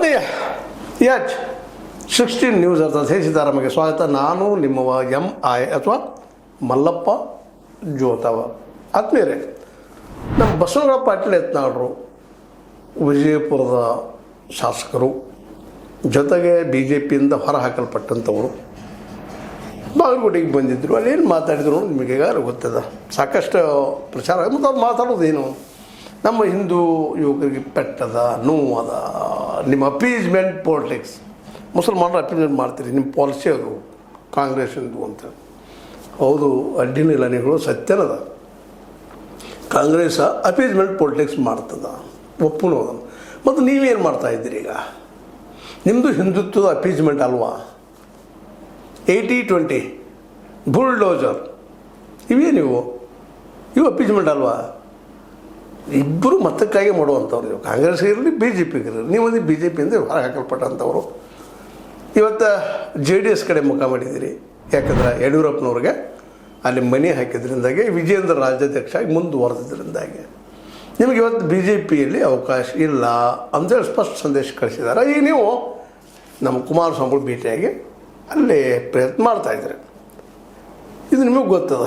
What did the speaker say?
ಆತ್ಮೀಯ H16 news ಅರ್ಥಾತ್ ಸಿದ್ದಾರಾಮಯ್ಯ ಸ್ವಾಗತ. ನಾನು ನಿಮ್ಮವ MI ಅಥವಾ ಮಲ್ಲಪ್ಪ ಜೋತವ. ಆತ್ಮೀಯರೇ, ನಮ್ಮ ಬಸವರಾಜ ಪಾಟೀಲ್ ಯತ್ನಾಳರು ವಿಜಯಪುರದ ಶಾಸಕರು, ಜೊತೆಗೆ BJPಯಿಂದ ಹೊರ ಹಾಕಲ್ಪಟ್ಟಂಥವರು ಬಾಗಲಕೋಟೆಗೆ ಬಂದಿದ್ದರು. ಅಲ್ಲೇನು ಮಾತಾಡಿದ್ರು ನಿಮಗೆ ಈಗಾಗಲೇ ಗೊತ್ತದ, ಸಾಕಷ್ಟು ಪ್ರಚಾರ. ಮತ್ತು ಅವ್ರು ಮಾತಾಡೋದೇನು, ನಮ್ಮ ಹಿಂದೂ ಯುವಕರಿಗೆ ಪೆಟ್ಟದ, ನೋವದ, ನಿಮ್ಮ ಅಪೀಸ್ಮೆಂಟ್ ಪಾಲಿಟಿಕ್ಸ್, ಮುಸಲ್ಮಾನರು ಅಪೀಸ್ಮೆಂಟ್ ಮಾಡ್ತೀರಿ, ನಿಮ್ಮ ಪಾಲಿಸಿ ಅದು ಕಾಂಗ್ರೆಸ್ಸಿಂದು ಅಂತ. ಹೌದು, ಅಡ್ಡಿನಿಲ್ಲ, ನೀವು ಸತ್ಯನದ. ಕಾಂಗ್ರೆಸ್ ಅಪೀಸ್ಮೆಂಟ್ ಪಾಲಿಟಿಕ್ಸ್ ಮಾಡ್ತದ, ಒಪ್ಪುನೂ ಅದನ್ನು. ಮತ್ತು ನೀವೇನು ಮಾಡ್ತಾಯಿದ್ದೀರಿ ಈಗ? ನಿಮ್ಮದು ಹಿಂದುತ್ವದ ಅಪೀಸ್ಮೆಂಟ್ ಅಲ್ವಾ? 80-20 ಬುಲ್ಡೋಜರ್ ಇವು ಅಪೀಸ್ಮೆಂಟ್ ಅಲ್ವಾ? ಇಬ್ಬರು ಮತಕ್ಕಾಗಿ ಮಾಡುವಂಥವ್ರು ನೀವು. ಕಾಂಗ್ರೆಸ್ ಇರಲಿ, BJP ಇರಲಿ, ನೀವು BJPಯಿಂದ ಹೊರ ಹಾಕಲ್ಪಟ್ಟಂಥವ್ರು. ಇವತ್ತು JDS ಕಡೆ ಮುಖ ಮಾಡಿದ್ದೀರಿ. ಯಾಕಂದ್ರೆ ಯಡಿಯೂರಪ್ಪನವ್ರಿಗೆ ಅಲ್ಲಿ ಮನೆ ಹಾಕಿದ್ರಿಂದಾಗಿ, ವಿಜೇಂದ್ರ ರಾಜ್ಯಾಧ್ಯಕ್ಷ ಮುಂದುವರೆದಿದ್ದರಿಂದಾಗಿ ನಿಮಗೆ ಇವತ್ತು BJPಯಲ್ಲಿ ಅವಕಾಶ ಇಲ್ಲ ಅಂತೇಳಿ ಸ್ಪಷ್ಟ ಸಂದೇಶ ಕಳಿಸಿದ್ದಾರೆ. ಈಗ ನೀವು ನಮ್ಮ ಕುಮಾರಸ್ವಾಮಿ ಭೇಟಿಯಾಗಿ ಅಲ್ಲಿ ಪ್ರಯತ್ನ ಮಾಡ್ತಾಯಿದ್ದೀರಿ. ಇದು ನಿಮಗೆ ಗೊತ್ತದ.